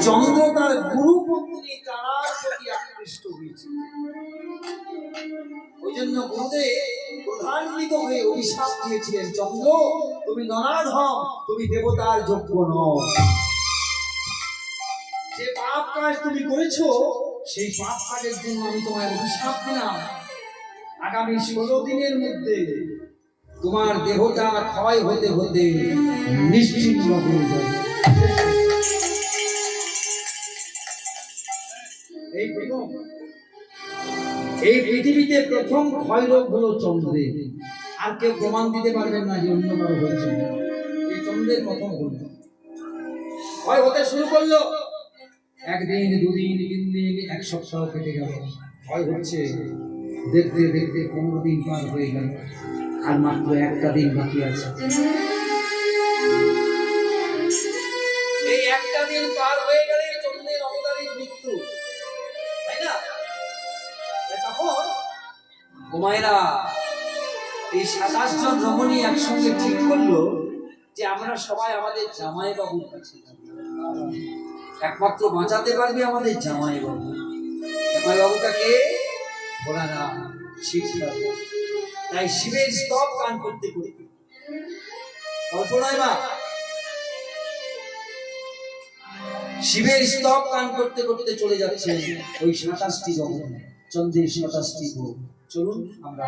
চন্দ্র তার গুরু পত্নী তারার প্রতি আকৃষ্ট হয়েছে। ওই জন্য গুরুদেব প্রধান্বিত হয়ে অভিশাপ দিয়েছিলেন, চন্দ্র তুমি নরাধম, তুমি দেবতার যোগ্য নও। যে পাপ কাজ তুমি করেছো সেই পাপ কাজের জন্য আমি তোমায় অভিশাপ দিলাম, আগামী 16 দিনের মধ্যে তোমার দেহটা ক্ষয় হতে হতে নিশ্চিহ্ন হয়ে যাবে। এই পৃথিবীতে প্রথম ক্ষয় রোগ হলো চন্দ্রের। আর কেউ প্রমাণ দিতে পারবেন না যে অন্য কারো হয়েছে। এই চন্দ্রের প্রথম হলো ক্ষয় হতে শুরু করলো। একদিন, দুদিন, 3 দিন, 1 সপ্তাহ কেটে গেল, ক্ষয় হচ্ছে। দেখতে দেখতে 15 দিন পার হয়ে গেল, আর মাত্র একটা দিন বাকি আছে। এই একটা দিন পার হয়ে গেলে চন্দ্রের অবতারের মৃত্যু, তাই না? তখন হুমায়রা এই 27 জন রমণী একসঙ্গে ঠিক করলো যে আমরা সবাই আমাদের জামাই বাবুর কাছে যাবো। একমাত্র বাঁচাতে পারবে আমাদের জামাই বাবু। জামাই বাবুটাকে ভোলানাথ, শিব। তাই শিবের স্তব গান করতে করতে, কল্পনায় বা শিবের স্তব গান করতে করতে চলে যাচ্ছে ওই 27টি রমণী, চন্দ্রের 27টি। চলুন আমরা